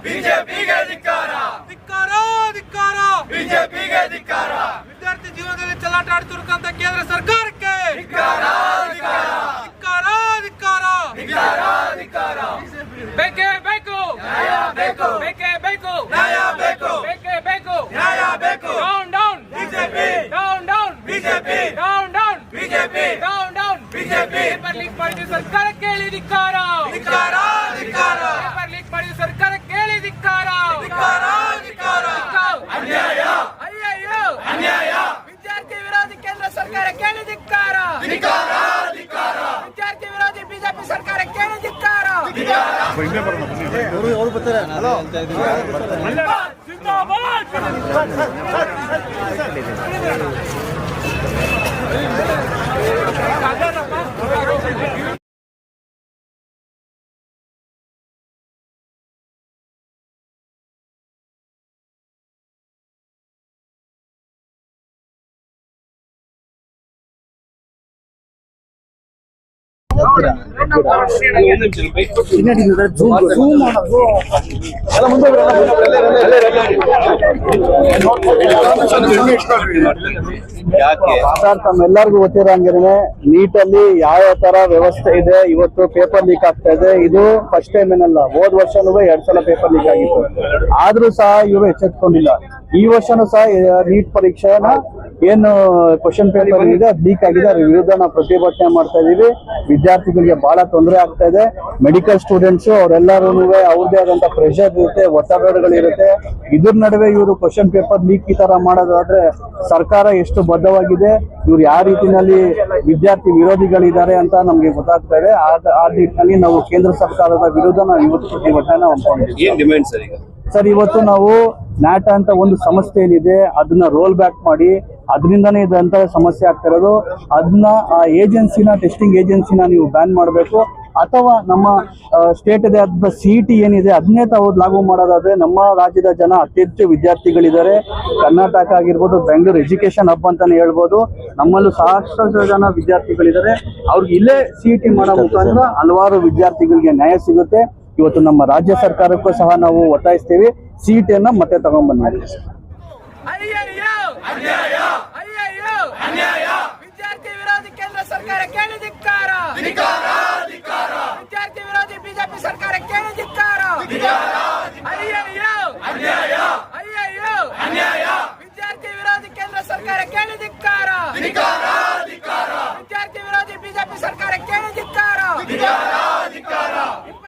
ಬಿಜೆಪಿಗೆ ಧಿಕ್ಕಾರ, ಧಿಕ್ಕಾರ, ಧಿಕ್ಕಾರ, ಬಿಜೆಪಿಗೆ ಧಿಕ್ಕಾರ. ವಿದ್ಯಾರ್ಥಿ ಜೀವನದಲ್ಲಿ ಚೆಲ್ಲಾಟ ಆಡ್ತಿರ್ತಕ್ಕಂಥ ಕೇಂದ್ರ ಸರ್ಕಾರಕ್ಕೆ ಧಿಕ್ಕಾರ, ಧಿಕ್ಕಾರ, ಧಿಕ್ಕಾರ, ಧಿಕ್ಕಾರ, ಧಿಕ್ಕಾರ, ಧಿಕ್ಕಾರ. ಬೇಕೇ ಬೇಕು, ನ್ಯಾಯ ಬೇಕು, ಬೇಕೇ ಬೇಕು, ನ್ಯಾಯ ಬೇಕು, ಬೇಕೇ ಬೇಕು, ನ್ಯಾಯ ಬೇಕು. Down down BJP, down down BJP, down down BJP, down down BJP. Paper leak ಮಾಡಿದ ಸರ್ಕಾರಕ್ಕೆ ಹೇಳಿ ಧಿಕ್ಕಾರ, ಧಿಕ್ಕಾರ, ಧಿಕ್ಕಾರ. ಪೇಪರ್ ಲೀಕ್ ಮಾಡಿದ ಸರ್ಕಾರಕ್ಕೆ ಹೇಳಿ ಧಿಕ್ಕಾರ, ಧಿಕ್ಕಾರ, ಧಿಕ್ಕಾರ. ಅನ್ಯಾಯ, ಅಯ್ಯಯ್ಯೋ, ಅನ್ಯಾಯ. ವಿದ್ಯಾರ್ಥಿ ವಿರೋಧಿ ಕೇಂದ್ರ ಸರ್ಕಾರಕ್ಕೆ ಹೇಳಿ ಧಿಕ್ಕಾರ, ಧಿಕ್ಕಾರ, ಧಿಕ್ಕಾರ. ವಿದ್ಯಾರ್ಥಿ ವಿರೋಧಿ ಬಿಜೆಪಿ ಸರ್ಕಾರಕ್ಕೆ ಹೇಳಿ ಧಿಕ್ಕಾರ, ಧಿಕ್ಕಾರ. ತಮ್ಮೆಲ್ಲರಿಗೂ ಗೊತ್ತಿರಂಗೆ ನೀಟಲ್ಲಿ ಯಾವ ತರ ವ್ಯವಸ್ಥೆ ಇದೆ. ಇವತ್ತು ಪೇಪರ್ ಲೀಕ್ ಆಗ್ತಾ ಇದೆ. ಇದು ಫಸ್ಟ್ ಟೈಮ್ ಏನಲ್ಲ, ಹೋದ್ ವರ್ಷನೂ 2 ಸಲ ಪೇಪರ್ ಲೀಕ್ ಆಗಿತ್ತು. ಆದ್ರೂ ಸಹ ಇವರು ಎಚ್ಚೆತ್ಕೊಂಡಿಲ್ಲ. ಈ ವರ್ಷನೂ ಸಹ ನೀಟ್ ಪರೀಕ್ಷೆನ ಏನು ಕ್ವಶನ್ ಪೇಪರ್ ಇದೆ ಅದು ಲೀಕ್ ಆಗಿದೆ. ಅದ್ರ ವಿರುದ್ಧ ನಾವು ಪ್ರತಿಭಟನೆ ಮಾಡ್ತಾ ಇದೀವಿ. ವಿದ್ಯಾರ್ಥಿಗಳಿಗೆ ಬಹಳ ತೊಂದರೆ ಆಗ್ತಾ ಇದೆ. ಮೆಡಿಕಲ್ ಸ್ಟೂಡೆಂಟ್ಸ್ ಅವರೆಲ್ಲರೂ ಅವ್ರದೇ ಆದಂತ ಪ್ರೆಷರ್ ಇರುತ್ತೆ, ಒತ್ತಡಗಳಿರುತ್ತೆ. ಇದ್ರ ನಡುವೆ ಇವರು ಕ್ವಶನ್ ಪೇಪರ್ ಲೀಕ್ ಈ ತರ ಮಾಡೋದಾದ್ರೆ ಸರ್ಕಾರ ಎಷ್ಟು ಬದ್ಧವಾಗಿದೆ, ಇವ್ರು ಯಾವ ರೀತಿನಲ್ಲಿ ವಿದ್ಯಾರ್ಥಿ ವಿರೋಧಿಗಳಿದ್ದಾರೆ ಅಂತ ನಮ್ಗೆ ಗೊತ್ತಾಗ್ತಾ ಇದೆ. ಆ ನಿಟ್ಟಿನಲ್ಲಿ ನಾವು ಕೇಂದ್ರ ಸರ್ಕಾರದ ವಿರುದ್ಧ ನಾವು ಇವತ್ತು ಪ್ರತಿಭಟನೆ ಹಮ್ಮಿಕೊಂಡಿದ್ದೀವಿ. ಸರ್, ಇವತ್ತು ನಾವು ನ್ಯಾಟ ಅಂತ ಒಂದು ಸಂಸ್ಥೆ ಏನಿದೆ ಅದನ್ನ ರೋಲ್ ಬ್ಯಾಕ್ ಮಾಡಿ ಅದರಿಂದನೇ ಇದಂತ ಸಮಸ್ಯೆ ಆಗ್ತಾ ಇರೋದು. ಅದನ್ನ ಆ ಏಜೆನ್ಸಿನ, ಟೆಸ್ಟಿಂಗ್ ಏಜೆನ್ಸಿನ ನೀವು ಬ್ಯಾನ್ ಮಾಡಬೇಕು. ಅಥವಾ ನಮ್ಮ ಸ್ಟೇಟ್ ಆದ CET ಏನಿದೆ ಅದನ್ನೇ ತಾವು ಲಾಗು ಮಾಡೋದಾದ್ರೆ ನಮ್ಮ ರಾಜ್ಯದ ಜನ ಅತಿ ಹೆಚ್ಚು ವಿದ್ಯಾರ್ಥಿಗಳಿದ್ದಾರೆ. ಕರ್ನಾಟಕ ಆಗಿರ್ಬೋದು, ಬೆಂಗಳೂರು ಎಜುಕೇಶನ್ ಹಬ್ ಅಂತಾನೆ ಹೇಳ್ಬೋದು. ನಮ್ಮಲ್ಲೂ ಸಾಕಷ್ಟು ಜನ ವಿದ್ಯಾರ್ಥಿಗಳಿದ್ದಾರೆ. ಅವ್ರಿಗೆ ಇಲ್ಲೇ CET ಮಾಡೋ ಮುಖಾಂತರ ಹಲವಾರು ವಿದ್ಯಾರ್ಥಿಗಳಿಗೆ ನ್ಯಾಯ ಸಿಗುತ್ತೆ. ಇವತ್ತು ನಮ್ಮ ರಾಜ್ಯ ಸರ್ಕಾರಕ್ಕೂ ಸಹ ನಾವು ಒತ್ತಾಯಿಸ್ತೀವಿ, CET ಅನ್ನ ಮತ್ತೆ ತಗೊಂಡ್ಬಂದ್ಮೇಲೆ. ವಿದ್ಯಾರ್ಥಿ ವಿರೋಧಿ ಕೇಂದ್ರ ಸರ್ಕಾರಕ್ಕೆ ಹೇಳಿ ಧಿಕ್ಕಾರ, ಧಿಕ್ಕಾರ, ಧಿಕ್ಕಾರ. ವಿದ್ಯಾರ್ಥಿ ವಿರೋಧಿ ಬಿಜೆಪಿ ಸರ್ಕಾರಕ್ಕೆ ಹೇಳಿ ಧಿಕ್ಕಾರ, ಧಿಕ್ಕಾರ. ಅಯ್ಯಯ್ಯೋ, ಅನ್ಯಾಯ, ಅಯ್ಯಯ್ಯೋ, ಅನ್ಯಾಯ. ವಿದ್ಯಾರ್ಥಿ ವಿರೋಧಿ ಕೇಂದ್ರ ಸರ್ಕಾರಕ್ಕೆ ಹೇಳಿ ಧಿಕ್ಕಾರ, ಧಿಕ್ಕಾರ, ಧಿಕ್ಕಾರ. ವಿದ್ಯಾರ್ಥಿ ವಿರೋಧಿ ಬಿಜೆಪಿ ಸರ್ಕಾರಕ್ಕೆ ಹೇಳಿ ಧಿಕ್ಕಾರ, ಧಿಕ್ಕಾರ.